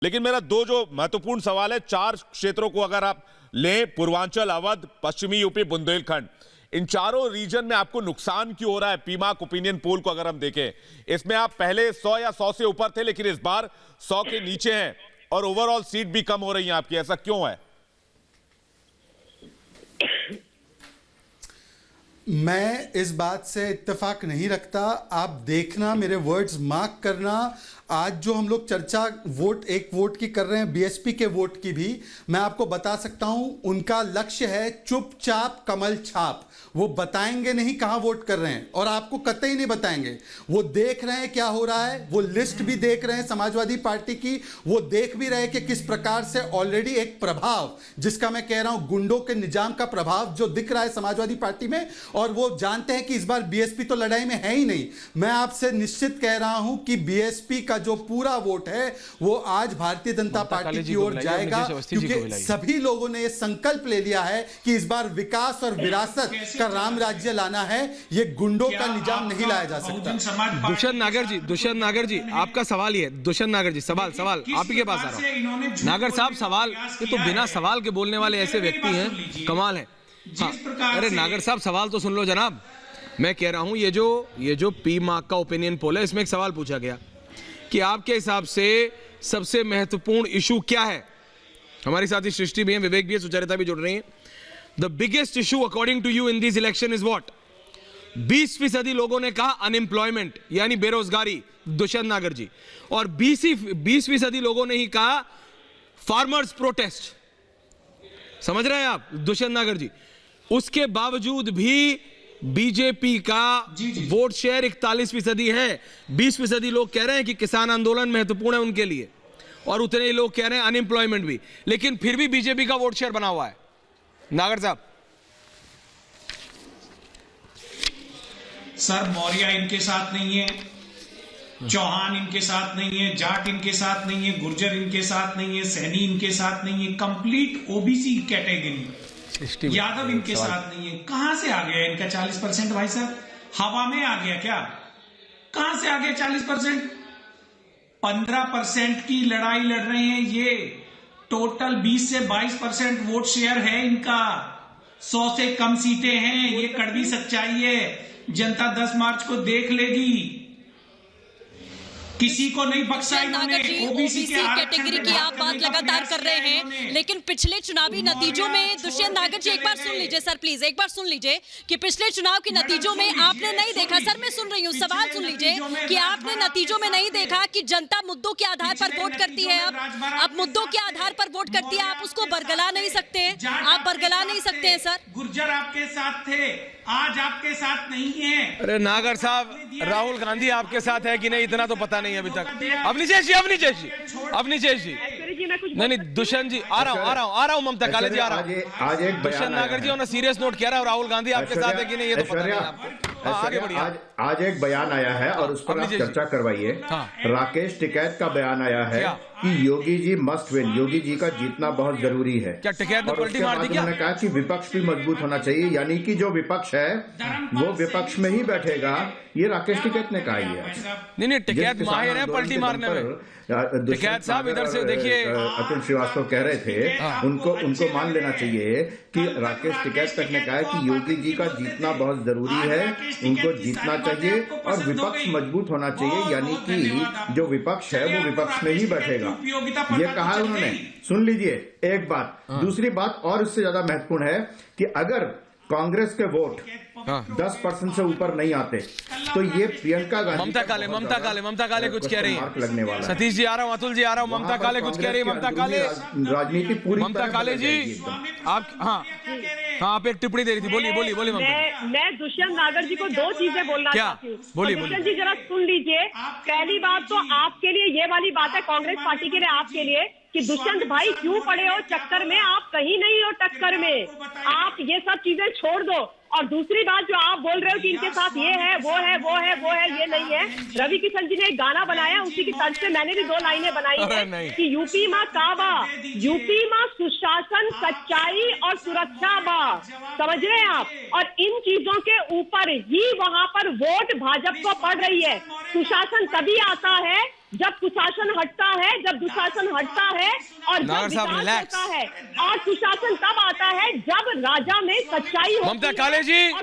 लेकिन मेरा दो जो महत्वपूर्ण सवाल है, 4 क्षेत्रों को अगर आप लें, पूर्वांचल, अवध, पश्चिमी यूपी, बुंदेलखंड, इन चारों रीजन में आपको नुकसान क्यों हो रहा है? पीमाक ओपिनियन पोल को अगर हम देखें, इसमें आप पहले 100 या 100 से ऊपर थे, लेकिन इस बार 100 के नीचे हैं और ओवरऑल सीट भी कम हो रही है आपकी, ऐसा क्यों है? मैं इस बात से इत्तेफाक नहीं रखता। आप देखना, मेरे वर्ड्स मार्क करना, आज जो हम लोग चर्चा एक वोट की कर रहे हैं, बीएसपी के वोट की भी, मैं आपको बता सकता हूं, उनका लक्ष्य है चुपचाप कमल छाप। वो बताएंगे नहीं कहां वोट कर रहे हैं और आपको कतई नहीं बताएंगे। वो देख रहे हैं क्या हो रहा है, वो लिस्ट भी देख रहे हैं समाजवादी पार्टी की, वो देख भी रहे हैं कि किस प्रकार से ऑलरेडी एक प्रभाव, जिसका मैं कह रहा हूं गुंडों के निजाम का प्रभाव जो दिख रहा है समाजवादी पार्टी में, और वो जानते हैं कि इस बार बीएसपी तो लड़ाई में है ही नहीं। मैं आपसे निश्चित कह रहा हूं कि बीएसपी का जो पूरा वोट है वो आज भारतीय जनता पार्टी की ओर जाएगा, क्योंकि सभी लोगों ने यह संकल्प ले लिया है कि इस बार विकास और विरासत का राम राज्य लाना है। ये गुंडों का निजाम नहीं लाया जा सकता। दुष्यंत नागर जी, आपका सवाल ये है। दुष्यंत नागर जी, सवाल आप ही के पास आ रहा हूं। नागर साहब, सवाल, ये तो बिना सवाल के बोलने वाले ऐसे व्यक्ति हैं, कमाल है। हाँ, अरे नागर साहब, सवाल तो सुन लो जनाब। मैं कह रहा हूं ये जो पी मार्क का ओपिनियन पोल है, इसमें एक सवाल पूछा गया कि आपके हिसाब से सबसे महत्वपूर्ण इशू क्या है। हमारे साथ ही सृष्टि भी है, विवेक भी है, सुचरिता भी जुड़ रही है। The biggest issue according to you in this election is what? 20% लोगों ने कहा अनएम्प्लॉयमेंट यानी बेरोजगारी, दुष्यंत नागर जी, और 20% लोगों ने ही कहा फार्मर्स प्रोटेस्ट। समझ रहे हैं आप दुष्यंत नागर जी? उसके बावजूद भी बीजेपी का वोट शेयर 41% है। 20% लोग कह रहे हैं कि किसान आंदोलन महत्वपूर्ण है उनके लिए, और उतने ही लोग कह रहे हैं अनएम्प्लॉयमेंट भी, लेकिन फिर भी बीजेपी का वोट शेयर बना हुआ है। नागर साहब। सर, मौर्य इनके साथ नहीं है, चौहान इनके साथ नहीं है, जाट इनके साथ नहीं है, गुर्जर इनके साथ नहीं है, सैनी इनके साथ नहीं है, कंप्लीट ओबीसी कैटेगरी, यादव इनके साथ नहीं है। कहां से आ गया इनका 40%? भाई साहब, हवा में आ गया क्या? कहां से आ गया 40%? 15% की लड़ाई लड़ रहे हैं ये। टोटल 20 से 22% वोट शेयर है इनका। 100 से कम सीटें हैं, ये कड़वी सच्चाई है। जनता 10 मार्च को देख लेगी। किसी को नहीं बख्शा इन्होंने। ओबीसी कैटेगरी की आप बात लगातार कर रहे हैं, लेकिन पिछले चुनावी नतीजों में, दुष्यंत नागर जी एक बार सुन लीजिए सर, प्लीज एक बार सुन लीजिए कि पिछले चुनाव के नतीजों में आपने नहीं देखा, सर मैं सुन रही हूँ, सवाल सुन लीजिए कि आपने नतीजों में नहीं देखा कि जनता मुद्दों के आधार पर वोट करती है। अब मुद्दों के आधार पर वोट करती है, आप उसको बरगला नहीं सकते, आप बरगला नहीं सकते हैं सर। गुर्जर आपके साथ थे, आज आपके साथ नहीं है। अरे नागर साहब, राहुल गांधी आपके साथ है कि नहीं, इतना तो पता नहीं अभी तक। अपनी चेशी नहीं, दुष्यंत जी आ रहा हूं, ममता काले जी आ रहा हूं। आज एक दुष्यंत नागर जी ने सीरियस नोट किया रहा, राहुल गांधी आपके साथ है कि नहीं ये तो पता नहीं आपको। आगे बढ़िए। आज एक बयान आया है और उस पर आप चर्चा करवाइए। राकेश टिकैत का बयान आया है कि योगी जी मस्ट विन, योगी जी का जीतना बहुत जरूरी है। क्या टिकैत ने पलटी मार दी क्या? उन्होंने कहा कि विपक्ष भी मजबूत होना चाहिए, यानी कि जो विपक्ष है वो विपक्ष में ही बैठेगा। ये राकेश टिकैत ने कहा ही है। नहीं, टिकैत माहिर है पलटी मारने में। टिकैत साहब इधर से देखिए, अतुल श्रीवास्तव कह रहे थे, उनको मान लेना चाहिए कि राकेश टिकैत तक ने कहा है कि योगी जी का जीतना बहुत जरूरी है, उनको जीतना चाहिए और विपक्ष मजबूत होना चाहिए, यानी कि जो विपक्ष है वो विपक्ष में ही बैठेगा। ये कहा है उन्होंने। सुन लीजिए एक बात। दूसरी बात और इससे ज्यादा महत्वपूर्ण है कि अगर कांग्रेस के वोट 10% से ऊपर नहीं आते तो ये प्रियंका गांधी, ममता काले कुछ कह रही है। लगने वाला। सतीश जी आ रहा हूँ, अतुल जी आ रहा हूँ, ममता काले कुछ कह रही है। ममता काले, राजनीति पूरी, ममता काले जी आप, हाँ आप एक टिप्पणी दे रही थी, बोलिए ममता। मैं दुष्यंत नागर जी को 2 चीजें बोलना चाहती हूँ। दुष्यंत जी जरा सुन लीजिए। पहली बात तो आपके लिए ये वाली बात है, कांग्रेस पार्टी के लिए, आपके लिए, कि दुष्यंत भाई क्यों पड़े हो चक्कर में, आप कहीं नहीं हो टक्कर में, आप ये सब चीजें छोड़ दो। और दूसरी बात जो आप बोल रहे हो कि इनके साथ ये है, वो है, ये नहीं है। रवि किशन जी ने एक गाना बनाया, उसी की तर्ज पे मैंने भी 2 लाइनें बनाई है कि यूपी माँ काबा, यूपी माँ सुशासन, सच्चाई और सुरक्षा बा। समझ रहे हैं आप? और इन चीजों के ऊपर ही वहां पर वोट भाजपा को पड़ रही है। सुशासन तभी आता है जब कुशासन हटता है, जब दुशासन हटता है और जब नागर साहब, विकास रिलैक्स। होता है। और सुशासन तब आता है जब राजा में सच्चाई होती ममता है काले जी, और